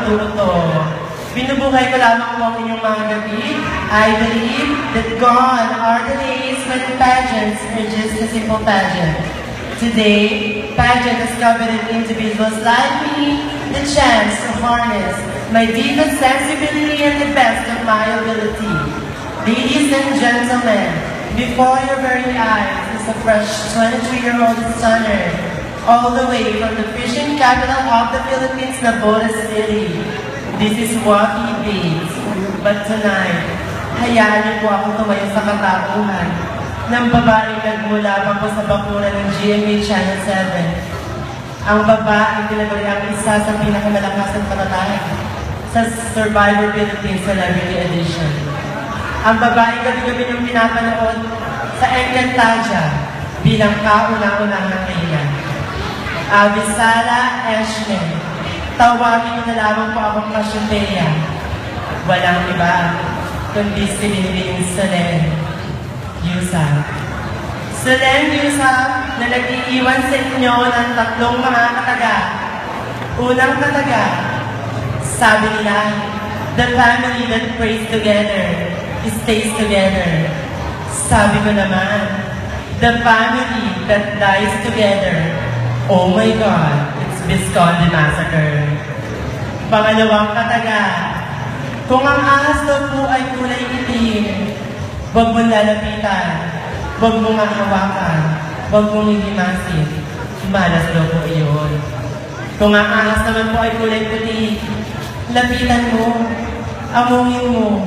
matuto. Binubuhay ko lamang po ang inyong mga gabi. I believe that gone are the days when pageants are just a simple pageant. Today, pageant has covered individuals like me the chance to harness my deepest sensibility and the best of my ability. Ladies and gentlemen, before your very eyes is a fresh 23-year-old stunner, all the way from the fishing capital of the Philippines, Nabotas City. This is what he beats. But tonight, hayaan niyo po akong tumayo sa katauhan ng babaeng nagmula pa po sa bakuran ng GMA Channel 7. Ang babaeng tinaguri ang isa sa pinakamalakas at patatay sa Survivor Philippines Celebrity Edition. Ang babaeng gabi-gabi niyong pinapanood sa Encantadia bilang kauna-unahang kailan. Avisala Eshmen, tawagin niyo na lamang po akong Kasyuteya. Walang iba, kundi si Binibing Solen Yusap. Solen Yusap na nag-iiwan sa inyo ng tatlong mga kataga. Unang kataga, sabi nila, the family that prays together stays together. Sabi ko naman, the family that dies together, oh my God, it's Visconde Massacre. Pangalawang kataga, kung ang ahas daw po ay kulay itim, huwag mong lalapitan, huwag mong hawakan, huwag mong hihimasin. Malas daw po iyon. Kung ang ahas naman po ay kulay puti, lapitan mo, amungin mo,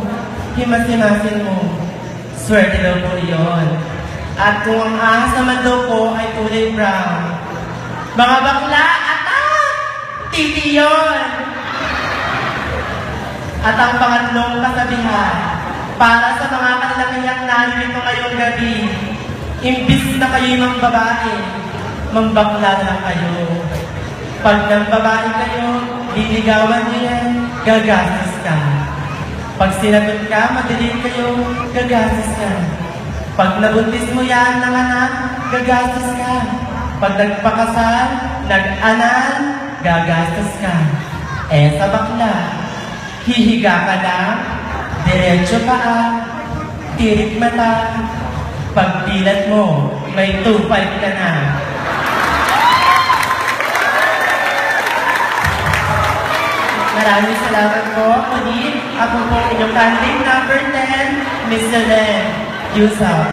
himas-himasin mo. Swerte daw po iyon. At kung ang ahas naman daw po ay kulay brown, mga bakla, atak! Titi yun! At ang pangatlong kasabihan, para sa mga kalalakiang narito ngayong gabi, imbis na kayo'y mambabae, mambakla na lang kayo. Pag nambabae kayo, liligawan niyo yan, gagastos ka. Pag sinagot ka, madilim kayo, gagastos ka. Pag nabuntis mo yan ng anak, gagastos ka. Pag nagpakasal, nag-anan, gagastos ka. Eh sa bakla, hihiga ka lang, diretso paa, tirik mata. Pag pilat mo, may 2.5 ka na. Maraming salamat po. Muli, ako po inyong candidate number 10, Miss Solen Yusap.